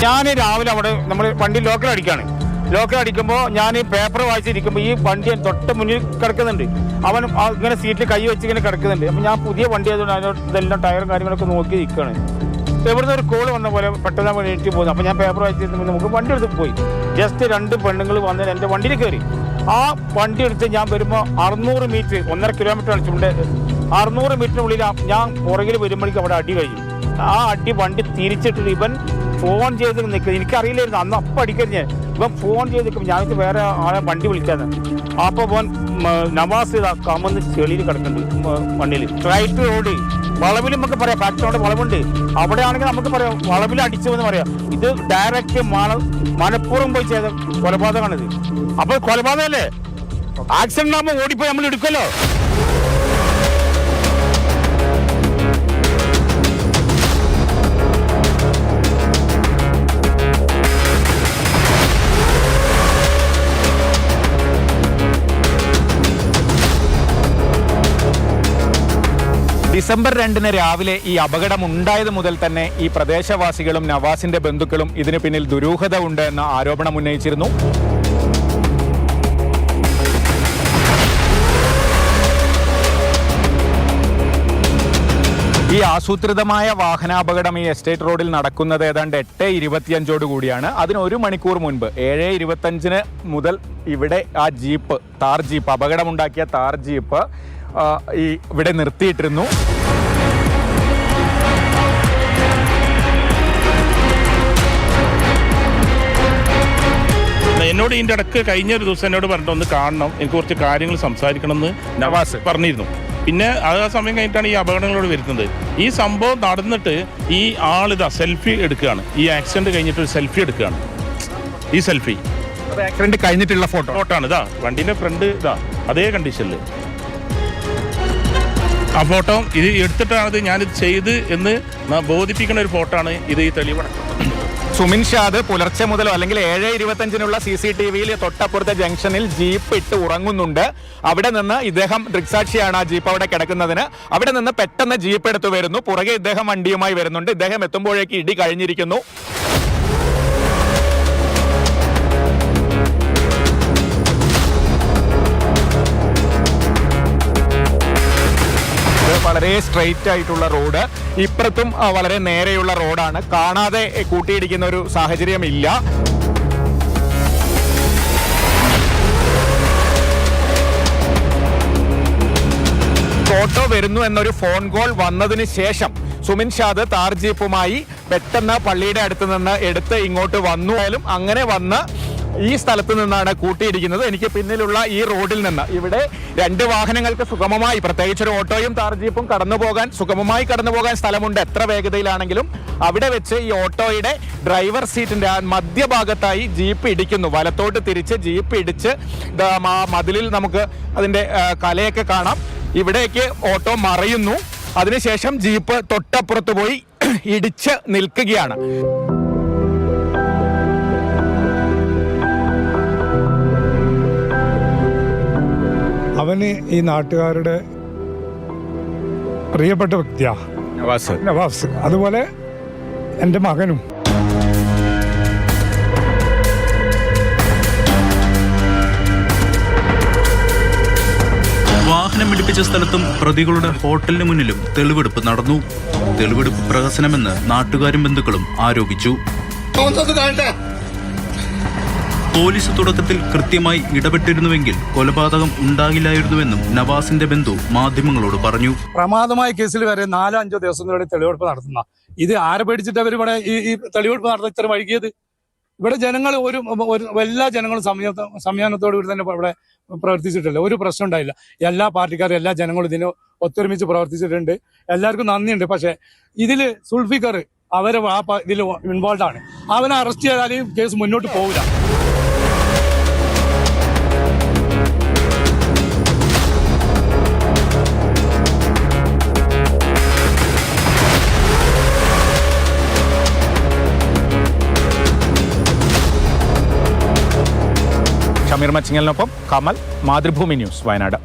ഞാൻ രാവിലെ അവിടെ നമ്മൾ വണ്ടി ലോക്കൽ അടിക്കുമ്പോൾ ഞാൻ പേപ്പർ വായിച്ചിരിക്കുമ്പോൾ ഈ വണ്ടി തൊട്ട് മുന്നിൽ കിടക്കുന്നുണ്ട്. അവൻ ഇങ്ങനെ സീറ്റിൽ കൈ വെച്ച് ഇങ്ങനെ കിടക്കുന്നുണ്ട്. അപ്പം ഞാൻ പുതിയ വണ്ടി ആയതുകൊണ്ട് അതിനോട് ഇതെല്ലാം ടയറും കാര്യങ്ങളൊക്കെ നോക്കി നിൽക്കുകയാണ്. എവിടുന്ന് ഒരു കോൾ വന്ന പോലെ പെട്ടെന്ന് വേണ്ടിയിട്ട് പോകുന്നു. അപ്പോൾ ഞാൻ പേപ്പർ വായിച്ചിരുന്നു. നമുക്ക് വണ്ടി എടുത്ത് പോയി. ജസ്റ്റ് 2 പെണ്ണുങ്ങൾ വന്ന് എൻ്റെ വണ്ടിയിൽ കയറി. ആ വണ്ടി എടുത്ത് ഞാൻ വരുമ്പോൾ 600 മീറ്റർ 1.5 കിലോമീറ്റർ അടിച്ചുകൊണ്ട് 600 മീറ്ററിനുള്ളിൽ ഞാൻ പുറകിൽ വരുമ്പോഴേക്കും അവിടെ അടി കഴിയും. ആ അടി വണ്ടി തിരിച്ചിട്ട് ഇവൻ ഫോൺ ചെയ്ത് നിൽക്കുന്നത് എനിക്കറിയില്ലായിരുന്നു. അന്ന് അപ്പം അടിക്കരുത്. ഇവൻ ഫോൺ ചെയ്ത് നിൽക്കുമ്പോൾ ഞാൻ വേറെ ആളെ വണ്ടി വിളിക്കാതെ. അപ്പോൾ ഇവൻ നവാസ് കമന്ന് ചെളിയിൽ കിടക്കുന്നുണ്ട് വണ്ടിയിൽ. സ്ട്രൈറ്റ് റോഡ് വളവിൽ നമുക്ക് പറയാം, ഫാക്ടറിയുടെ വളവുണ്ട്. അവിടെ ആണെങ്കിൽ നമുക്ക് പറയാം വളവിൽ അടിച്ചു എന്ന് പറയാം. ഇത് ഡയറക്റ്റ് മനഃപൂർവ്വം പോയി ചെയ്ത കൊലപാതകമാണിത്. അപ്പോൾ കൊലപാതകമല്ലേ? ആക്സിഡന്റ് ആകുമ്പോൾ ഓടിപ്പോയി നമ്മൾ എടുക്കുമല്ലോ. ഡിസംബർ 2 രാവിലെ ഈ അപകടം ഉണ്ടായത് മുതൽ തന്നെ ഈ പ്രദേശവാസികളും നവാസിന്റെ ബന്ധുക്കളും ഇതിന് പിന്നിൽ ദുരൂഹത ഉണ്ട് എന്ന ആരോപണം ഉന്നയിച്ചിരുന്നു. ഈ ആസൂത്രിതമായ വാഹനാപകടം ഈ എസ്റ്റേറ്റ് റോഡിൽ നടക്കുന്നത് ഏതാണ്ട് 8:25 കൂടിയാണ്. അതിന് 1 മണിക്കൂർ മുൻപ് 7:25 മുതൽ ഇവിടെ ആ ജീപ്പ്, താർ ജീപ്പ്, അപകടമുണ്ടാക്കിയ താർ ജീപ്പ് ഇവിടെ നിർത്തിയിട്ടിരുന്നു. എന്നോട് ഇതിൻ്റെ ഇടയ്ക്ക് കഴിഞ്ഞൊരു ദിവസം എന്നോട് പറഞ്ഞിട്ട് ഒന്ന് കാണണം, എനിക്ക് കുറച്ച് കാര്യങ്ങൾ സംസാരിക്കണം എന്ന് നവാസ് പറഞ്ഞിരുന്നു. പിന്നെ ആ സമയം കഴിഞ്ഞിട്ടാണ് ഈ അപകടങ്ങളോട് വരുന്നത്. ഈ സംഭവം നടന്നിട്ട് ഈ ആളിതാ സെൽഫി എടുക്കുകയാണ്. ഈ ആക്സിഡന്റ് കഴിഞ്ഞിട്ട് ഒരു സെൽഫി എടുക്കുകയാണ്. ഈ സെൽഫി ആക്സിഡന്റ് കഴിഞ്ഞിട്ടുള്ള ഫോട്ടോ ആണ്. ഇതാ വണ്ടീൻ്റെ ഫ്രണ്ട് ഇതാ അതേ കണ്ടീഷനിൽ ആ ഫോട്ടോ ഇത് എടുത്തിട്ടാണ് ഞാനിത് ചെയ്ത് എന്ന് ബോധിപ്പിക്കുന്ന ഒരു ഫോട്ടോ ആണ് ഇത്. ഈ തെളിവാണ്. സുമിൻ ഷാദ് പുലർച്ചെ മുതലോ അല്ലെങ്കിൽ 7:25 CCTVയിൽ തൊട്ടപ്പുറത്തെ ജംഗ്ഷനിൽ ജീപ്പ് ഇട്ട് ഉറങ്ങുന്നുണ്ട്. അവിടെ നിന്ന് ഇദ്ദേഹം ദൃക്സാക്ഷിയാണ് ആ ജീപ്പ് അവിടെ കിടക്കുന്നതിന്. അവിടെ നിന്ന് പെട്ടെന്ന് ജീപ്പ് എടുത്തു വരുന്നു. പുറകെ ഇദ്ദേഹം വണ്ടിയുമായി വരുന്നുണ്ട്. ഇദ്ദേഹം എത്തുമ്പോഴേക്ക് ഇടി കഴിഞ്ഞിരിക്കുന്നു. വളരെ സ്ട്രെയിറ്റ് ആയിട്ടുള്ള റോഡ്, ഇപ്പുറത്തും വളരെ നേരെയുള്ള റോഡാണ്. കാണാതെ കൂട്ടിയിടിക്കുന്ന ഒരു സാഹചര്യം ഇല്ല. ഓട്ടോ വരുന്നു എന്നൊരു ഫോൺ കോൾ വന്നതിന് ശേഷം സുമിൻ ഷാദ് താർ ജീപ്പുമായി പെട്ടെന്ന് പള്ളിയുടെ അടുത്ത് നിന്ന് എടുത്ത് ഇങ്ങോട്ട് വന്നു. അങ്ങനെ വന്ന് ഈ സ്ഥലത്ത് നിന്നാണ് കൂട്ടിയിടിക്കുന്നത്. എനിക്ക് പിന്നിലുള്ള ഈ റോഡിൽ നിന്ന് ഇവിടെ 2 വാഹനങ്ങൾക്ക് സുഗമമായി, പ്രത്യേകിച്ച് ഒരു ഓട്ടോയും താർ ജീപ്പും സുഗമമായി കടന്നു പോകാൻ സ്ഥലമുണ്ട്. എത്ര വേഗതയിലാണെങ്കിലും അവിടെ വെച്ച് ഈ ഓട്ടോയുടെ ഡ്രൈവർ സീറ്റിന്റെ മധ്യഭാഗത്തായി ജീപ്പ് ഇടിക്കുന്നു. വലത്തോട്ട് തിരിച്ച് ജീപ്പ് ഇടിച്ച് മതിലിൽ നമുക്ക് അതിന്റെ കലയൊക്കെ കാണാം. ഇവിടേക്ക് ഓട്ടോ മറയുന്നു. അതിനുശേഷം ജീപ്പ് തൊട്ടപ്പുറത്ത് പോയി ഇടിച്ച് നിൽക്കുകയാണ്. അവന് ഈ നാട്ടുകാരുടെ പ്രിയപ്പെട്ട വ്യക്തിയാ നവാസ്. അതുപോലെ എൻ്റെ മകനും. വാഹനം ഇടിപ്പിച്ച സ്ഥലത്തും പ്രതികളുടെ ഹോട്ടലിന് മുന്നിലും തെളിവെടുപ്പ് നടന്നു. തെളിവെടുപ്പ് പ്രഹസനമെന്ന് നാട്ടുകാരും ബന്ധുക്കളും ആരോപിച്ചു. പോലീസ് തുടക്കത്തിൽ കൃത്യമായി ഇടപെട്ടിരുന്നുവെങ്കിൽ കൊലപാതകം ഉണ്ടാകില്ലായിരുന്നുവെന്നും നവാസിന്റെ ബന്ധു മാധ്യമങ്ങളോട് പറഞ്ഞു. പ്രമാദമായ കേസിൽ വരെ 4-5 ദിവസത്തിലൂടെ തെളിവെടുപ്പ് നടത്തുന്ന ഇത് ആരെ പേടിച്ചിട്ട് അവർ ഇവിടെ ഈ തെളിവെടുപ്പ് നടത്താൻ ഇത്ര വൈകിയത്? ഇവിടെ ജനങ്ങൾ എല്ലാ ജനങ്ങളും സംയമനത്തോടു കൂടി തന്നെ ഇവിടെ പ്രവർത്തിച്ചിട്ടില്ല. ഒരു പ്രശ്നം ഉണ്ടായില്ല. എല്ലാ പാർട്ടിക്കാരും എല്ലാ ജനങ്ങളും ഇതിന് ഒത്തൊരുമിച്ച് പ്രവർത്തിച്ചിട്ടുണ്ട്. എല്ലാവർക്കും നന്ദിയുണ്ട്. പക്ഷെ ഇതില് സുൽഫിക്കർ അവരെ ഇതിൽ ഇൻവോൾവ് ആണ്. അവനെ അറസ്റ്റ് ചെയ്താലും കേസ് മുന്നോട്ട് പോകില്ല. ഷമീർ മച്ചിങ്ങലിനൊപ്പം കമൽ, മാതൃഭൂമി ന്യൂസ്, വയനാട്.